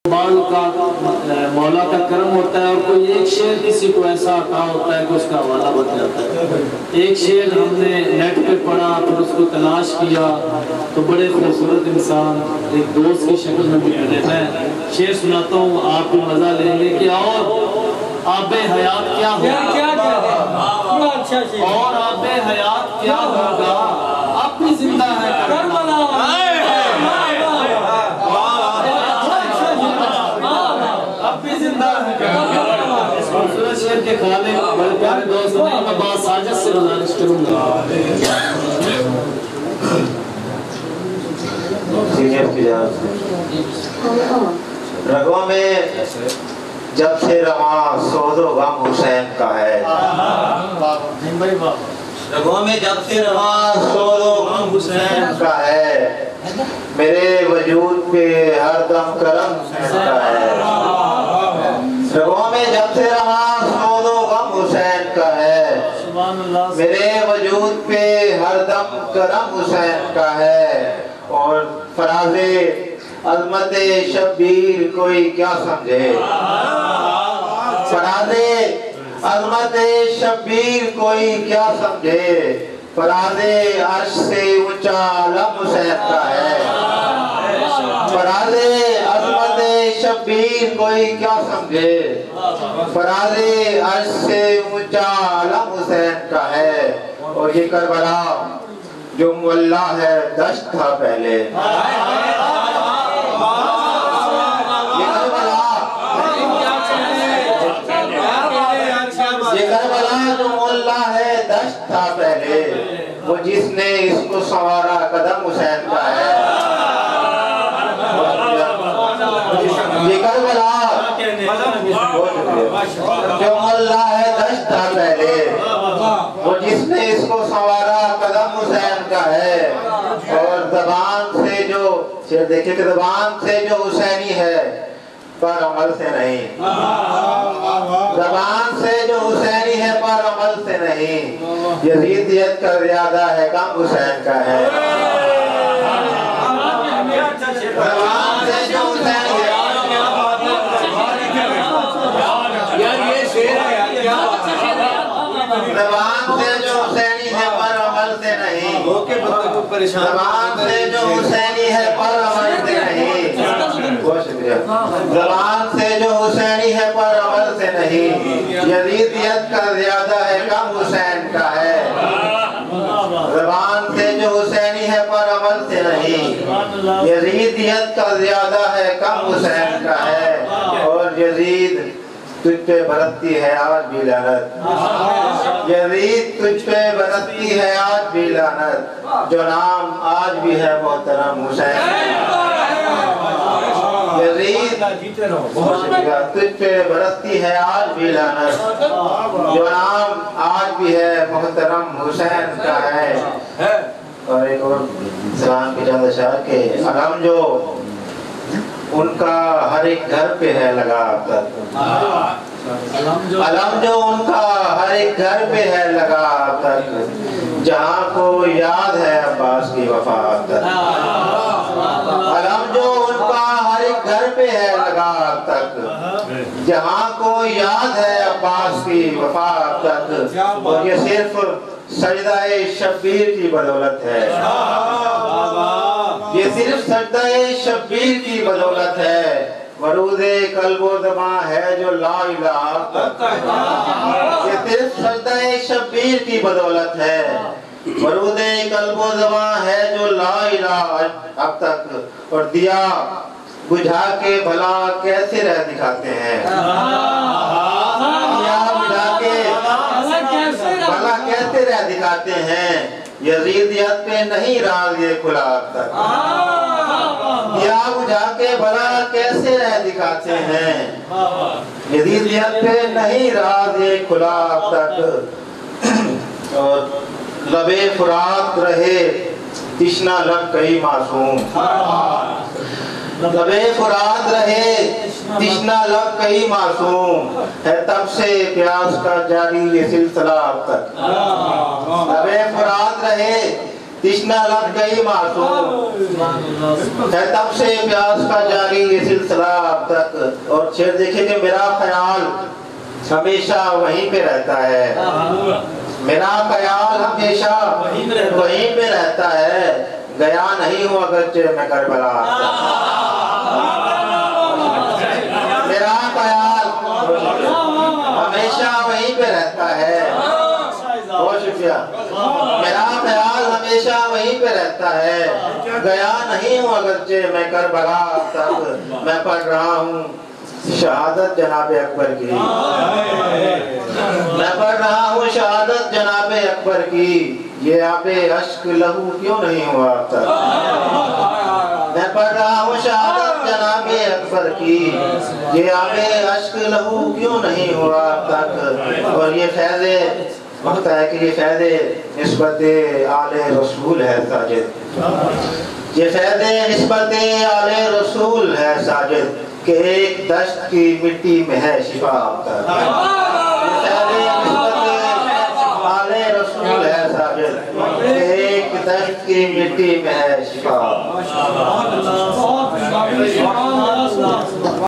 بال کا مولا کا کرم ہوتا ہے اور کوئی ایک شعر کسی کو ایسا عطا ہوتا ہے کہ اس کا حوالہ بن جاتا ہے. ایک شعر ہم نے نیٹ پہ پڑھا پھر اس کو تلاش کیا تو بڑے خوبصورت انسان ایک دوست کی شکل میں ملے. میں شعر سناتا ہوں, آپ بھی مزہ لیں گے کہ اور آب حیات کیا ہوگا, اور آب حیات کیا ہوگا, اب بھی زندہ ہے کربلا, اب بھی زندہ ہے کربلا. اس خوبصورت شعر کے خالق بڑے پیارے دوست ہیں, میں بات ساجد سے گزارش کروں گا. رگوں میں جب سے رواں سوز و غم حسین کا ہے, رگوں میں جب سے رواں سوز و غم حسین کا ہے, میرے وجود پہ ہر دم کرم حسین کا ہے. رگوں میں جب سے رواں سوز و غم حسین کا ہے, میرے وجود پہ ہر دم کرم حسین کا ہے. اور فراز عظمت شبیر کوئی کیا سمجھے, فراز عظمت شبیر کوئی کیا سمجھے, فراز عرش سے اونچا علم حسین کا ہے. فراز عظمت شبیر کوئی کیا سمجھے, فراز عرش سے اونچا علم حسین کا ہے. اور یہ کربلا جو مولا ہے دشت تھا پہلے, یہ کربلا جو مولا ہے دشت تھا پہلے, وہ جس نے اس کو سنوارا قدم حسین کا ہے. یہ کربلا جو مولا ہے دشت تھا پہلے, وہ جس نے اس کو سنوارا قدم حسین کا ہے. اور زبان سے جو شعر دیکھیں کہ زبان سے جو حسینی ہے پر عمل سے نہیں, زبان سے جو حسینی ہے پر عمل سے نہیں, یزیدیت کا زیادہ ہے کم حسین کا ہے. زبان سے جو حسینی ہے, زبان سے جو حسینی ہے پر عمل سے نہیں, زبان سے جو حسینی ہے پر عمل سے نہیں, بہت شکریہ, زبان سے جو حسینی ہے پر عمل سے نہیں, یزیدیت کا زیادہ ہے کم حسین کا ہے. زبان سے جو حسینی ہے پر عمل سے نہیں, یزیدیت کا زیادہ ہے کم حسین کا ہے. اور یزید تجھ پہ برستی ہے آج بھی لعنت, یزید تجھ پہ برستی ہے آج بھی لعنت, جو نام آج بھی ہے محترم حسین. یزید تجھ پہ برستی ہے آج بھی لعنت, جو نام آج بھی ہے محترم حسین کا ہے. اور ایک اور سلام کی چند اشعار کے علم جو ان کا ہر ایک گھر پہ ہے لگا اب تک, علم جو ان کا ہر ایک گھر پہ ہے لگا اب تک, جہاں کو یاد ہے عباس کی وفا اب تک. علم جو ان کا ہر ایک گھر پہ ہے لگا اب تک, جہاں کو یاد ہے عباس کی وفا اب تک. اور یہ صرف سجدہ شبیر کی بدولت ہے, یہ صرف سجدہ شبیر کی بدولت ہے. ورود قلب و زبان ہے جو لا الہ تک, یہ صرف سجدہ شبیر کی بدولت ہے. ورود قلب و زبان ہے جو لا الہ اب تک. اور دیا بجھا کے بھلا کیسے رہ دکھاتے ہیں, دیا بجھا کے بھلا کیسے رہ دکھاتے ہیں, یزیدیت پہ نہیں راز یہ کھلا اب تک. دیا بجھا کے بھلا کیسے رہ دکھاتے ہیں, یزیدیت پہ نہیں راز یہ کھلا اب تک. اور لبے فرات رہے تشنا لب کئی معصوم, لبے فرات رہے تشنا لب کئی معصوم, ہے تب سے پیاس کا جاری یہ سلسلہ اب تک. لبے فرات رہے تشنا لگ گئی معصوم ہے تب سے پیاس کا جاری یہ سلسلہ اب تک اور شعر دیکھیں کہ میرا خیال ہمیشہ وہیں پہ رہتا ہے میرا خیال ہمیشہ وہیں پہ رہتا ہے گیا نہیں ہوں اگرچہ میں کربلا میرا خیال ہمیشہ وہیں پہ رہتا ہے بہت شکریہ میرا خیال ہمیشہ وہیں پہ رہتا ہے گیا نہیں ہوں اگرچہ میں کربلا تک میں پڑھ رہا ہوں شہادت جناب اکبر کی میں پڑھ رہا ہوں شہادت جناب اکبر کی یہ آب اشک لہو کیوں نہیں ہوا اب تک میں پڑھ رہا ہوں شہادت جناب اکبر کی یہ آب اشک لہو کیوں نہیں ہوا اب تک اور یہ فیض وقت ہے کہ یہ فیض نسبت آل رسول ہے ساجد یہ فیض نسبت آل رسول ہے ساجد کہ ایک دشت کی مٹی میں ہے شفا اب تک آل رسول ہے ساجد کہ ایک دشت کی مٹی میں ہے شفا